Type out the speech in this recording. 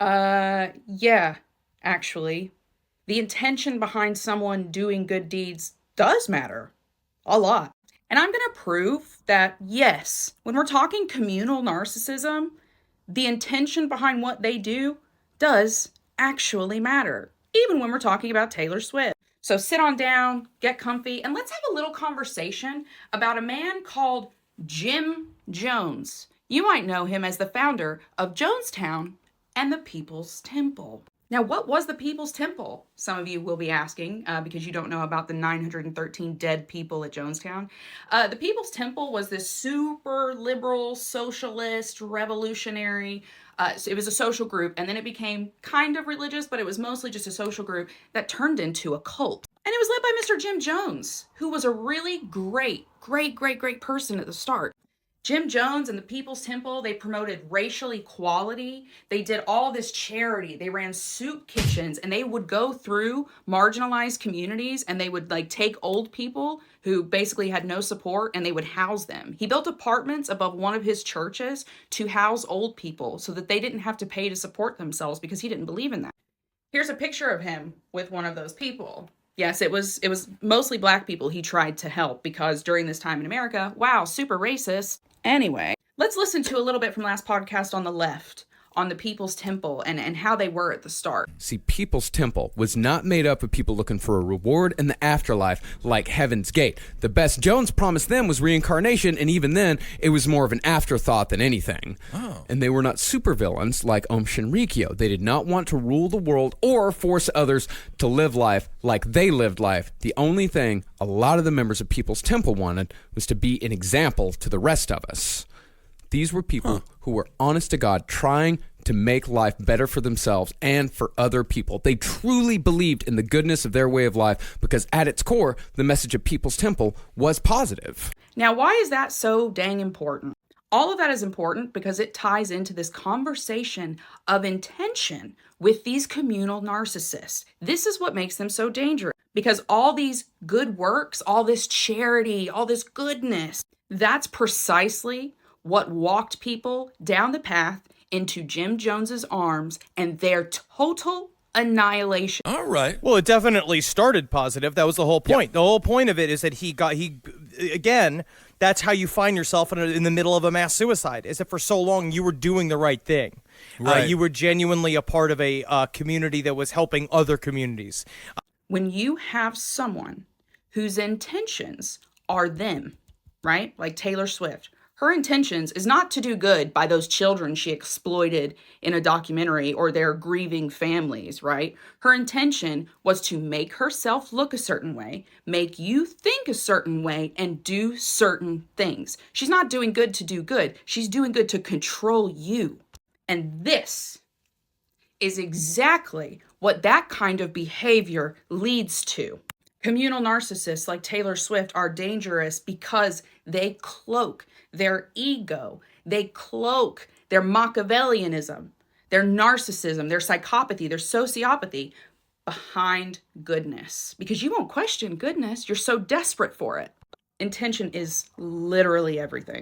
Yeah, actually. The intention behind someone doing good deeds does matter a lot. And I'm going to prove that, yes, when we're talking communal narcissism, the intention behind what they do does actually matter, even when we're talking about Taylor Swift. So sit on down, get comfy, and let's have a little conversation about a man called Jim Jones. You might know him as the founder of Jonestown and the People's Temple. Now, what was the People's Temple? Some of you will be asking because you don't know about the 913 dead people at Jonestown. The People's Temple was this super liberal, socialist, revolutionary. So it was a social group, and then it became kind of religious, but it was mostly just a social group that turned into a cult. And it was led by Mr. Jim Jones, who was a really great person at the start. Jim Jones and the People's Temple, they promoted racial equality. They did all this charity. They ran soup kitchens, and they would go through marginalized communities, and they would like take old people who basically had no support, and they would house them. He built apartments above one of his churches to house old people so that they didn't have to pay to support themselves because he didn't believe in that. Here's a picture of him with one of those people. Yes, it was mostly black people he tried to help because during this time in America, wow, super racist. Anyway, let's listen to a little bit from last podcast on the left on the People's Temple and how they were at the start. See, People's Temple was not made up of people looking for a reward in the afterlife like Heaven's Gate. The best Jones promised them was reincarnation, and even then, it was more of an afterthought than anything. Oh. And they were not supervillains like Om Shinrikyo. They did not want to rule the world or force others to live life like they lived life. The only thing a lot of the members of People's Temple wanted was to be an example to the rest of us. These were people who were honest to God, trying to make life better for themselves and for other people. They truly believed in the goodness of their way of life because at its core, the message of People's Temple was positive. Now, why is that so dang important? All of that is important because it ties into this conversation of intention with these communal narcissists. This is what makes them so dangerous because all these good works, all this charity, all this goodness, that's precisely what walked people down the path into Jim Jones's arms and their total annihilation. All right. Well, it definitely started positive. That was the whole point. Yep. The whole point of it is that again, that's how you find yourself in the middle of a mass suicide, is that for so long you were doing the right thing. Right. You were genuinely a part of a community that was helping other communities. When you have someone whose intentions are them, right? Like Taylor Swift. Her intentions is not to do good by those children she exploited in a documentary or their grieving families, right? Her intention was to make herself look a certain way, make you think a certain way, and do certain things. She's not doing good to do good. She's doing good to control you. And this is exactly what that kind of behavior leads to. Communal narcissists like Taylor Swift are dangerous because they cloak their ego, they cloak their Machiavellianism, their narcissism, their psychopathy, their sociopathy behind goodness. Because you won't question goodness, you're so desperate for it. Intention is literally everything.